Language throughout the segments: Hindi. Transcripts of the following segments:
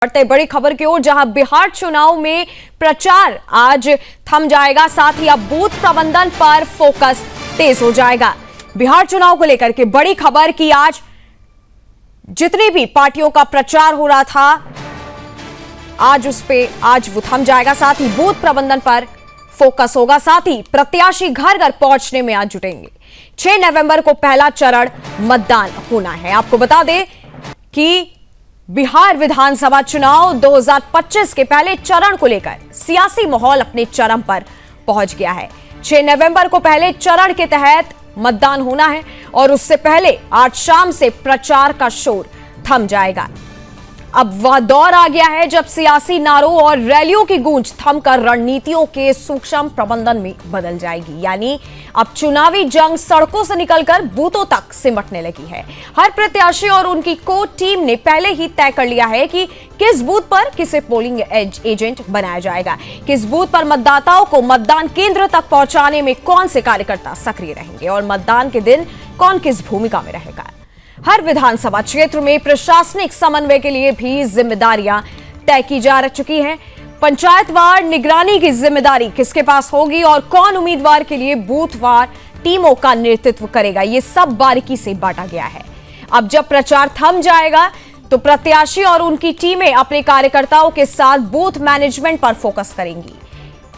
बढ़ते बड़ी खबर की ओर, जहां बिहार चुनाव में प्रचार आज थम जाएगा, साथ ही अब बूथ प्रबंधन पर फोकस तेज हो जाएगा। बिहार चुनाव को लेकर के बड़ी खबर कि आज जितनी भी पार्टियों का प्रचार हो रहा था आज वो थम जाएगा, साथ ही बूथ प्रबंधन पर फोकस होगा, साथ ही प्रत्याशी घर घर पहुंचने में आज जुटेंगे। 6 नवंबर को पहला चरण मतदान होना है। आपको बता दें कि बिहार विधानसभा चुनाव 2025 के पहले चरण को लेकर सियासी माहौल अपने चरम पर पहुंच गया है। 6 नवंबर को पहले चरण के तहत मतदान होना है और उससे पहले आज शाम से प्रचार का शोर थम जाएगा। अब वह दौर आ गया है जब सियासी नारों और रैलियों की गूंज थमकर रणनीतियों के सूक्ष्म प्रबंधन में बदल जाएगी। यानी अब चुनावी जंग सड़कों से निकलकर बूथों तक सिमटने लगी है। हर प्रत्याशी और उनकी कोर टीम ने पहले ही तय कर लिया है कि किस बूथ पर किसे पोलिंग एजेंट बनाया जाएगा, किस बूथ पर मतदाताओं को मतदान केंद्र तक पहुंचाने में कौन से कार्यकर्ता सक्रिय रहेंगे और मतदान के दिन कौन किस भूमिका में रहेगा। हर विधानसभा क्षेत्र में प्रशासनिक समन्वय के लिए भी जिम्मेदारियां तय की जा चुकी हैं। पंचायतवार निगरानी की जिम्मेदारी किसके पास होगी और कौन उम्मीदवार के लिए बूथवार टीमों का नेतृत्व करेगा, ये सब बारीकी से बांटा गया है। अब जब प्रचार थम जाएगा तो प्रत्याशी और उनकी टीमें अपने कार्यकर्ताओं के साथ बूथ मैनेजमेंट पर फोकस करेंगी।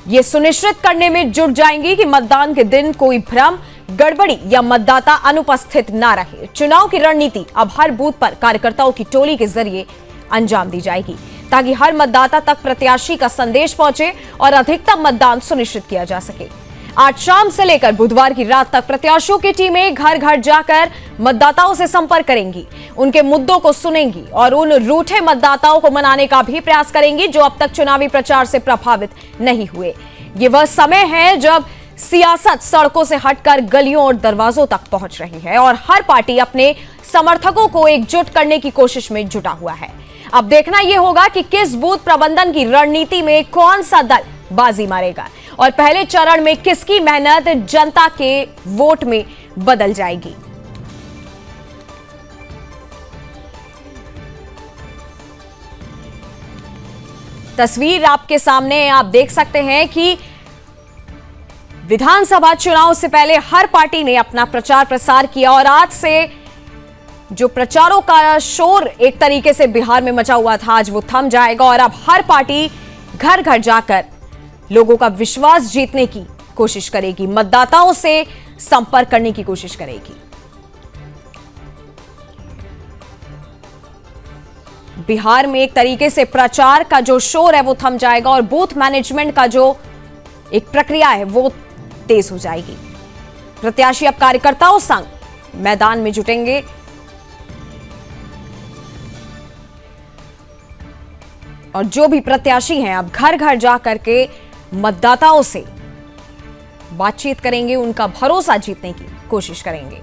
ये सुनिश्चित करने में जुट जाएंगी कि मतदान के दिन कोई भ्रम, गड़बड़ी या मतदाता अनुपस्थित ना रहे। चुनाव की रणनीति अब हर बूथ पर कार्यकर्ताओं की टोली के जरिए अंजाम दी जाएगी ताकि हर मतदाता तक प्रत्याशी का संदेश पहुंचे और अधिकतम मतदान सुनिश्चित किया जा सके। आज शाम से लेकर बुधवार की रात तक प्रत्याशियों की टीमें घर घर जाकर मतदाताओं से संपर्क करेंगी, उनके मुद्दों को सुनेंगी और उन रूठे मतदाताओं को मनाने का भी प्रयास करेंगी जो अब तक चुनावी प्रचार से प्रभावित नहीं हुए। ये वह समय है जब सियासत सड़कों से हटकर गलियों और दरवाजों तक पहुंच रही है और हर पार्टी अपने समर्थकों को एकजुट करने की कोशिश में जुटा हुआ है। अब देखना यह होगा कि किस बूथ प्रबंधन की रणनीति में कौन सा दल बाजी मारेगा और पहले चरण में किसकी मेहनत जनता के वोट में बदल जाएगी। तस्वीर आपके सामने आप देख सकते हैं कि विधानसभा चुनाव से पहले हर पार्टी ने अपना प्रचार प्रसार किया और आज से जो प्रचारों का शोर एक तरीके से बिहार में मचा हुआ था, आज वो थम जाएगा और अब हर पार्टी घर घर जाकर लोगों का विश्वास जीतने की कोशिश करेगी, मतदाताओं से संपर्क करने की कोशिश करेगी। बिहार में एक तरीके से प्रचार का जो शोर है वो थम जाएगा और बूथ मैनेजमेंट का जो एक प्रक्रिया है वो तेज हो जाएगी। प्रत्याशी अब कार्यकर्ताओं संग मैदान में जुटेंगे और जो भी प्रत्याशी हैं अब घर घर जा करके मतदाताओं से बातचीत करेंगे, उनका भरोसा जीतने की कोशिश करेंगे।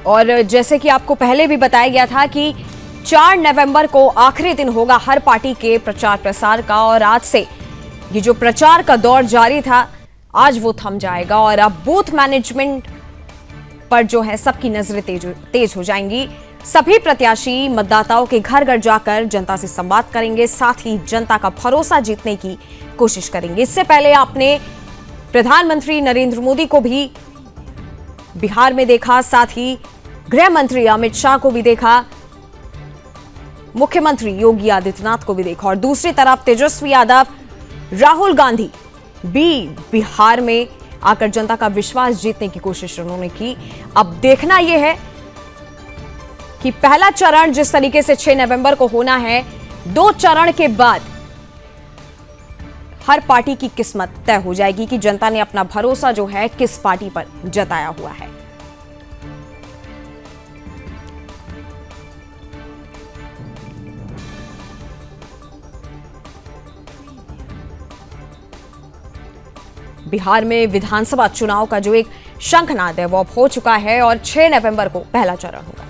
और जैसे कि आपको पहले भी बताया गया था कि 4 नवंबर को आखिरी दिन होगा हर पार्टी के प्रचार प्रसार का और आज से ये जो प्रचार का दौर जारी था आज वो थम जाएगा और अब बूथ मैनेजमेंट पर जो है सबकी नजरें तेज हो जाएंगी। सभी प्रत्याशी मतदाताओं के घर घर जाकर जनता से संवाद करेंगे, साथ ही जनता का भरोसा जीतने की कोशिश करेंगे। इससे पहले आपने प्रधानमंत्री नरेंद्र मोदी को भी बिहार में देखा, साथ ही गृह मंत्री अमित शाह को भी देखा, मुख्यमंत्री योगी आदित्यनाथ को भी देखा और दूसरी तरफ तेजस्वी यादव, राहुल गांधी भी बिहार में आकर जनता का विश्वास जीतने की कोशिश उन्होंने की। अब देखना यह है कि पहला चरण जिस तरीके से 6 नवंबर को होना है, 2 चरण के बाद हर पार्टी की किस्मत तय हो जाएगी कि जनता ने अपना भरोसा जो है किस पार्टी पर जताया हुआ है। बिहार में विधानसभा चुनाव का जो एक शंखनाद है वो अब हो चुका है और 6 नवंबर को पहला चरण होगा।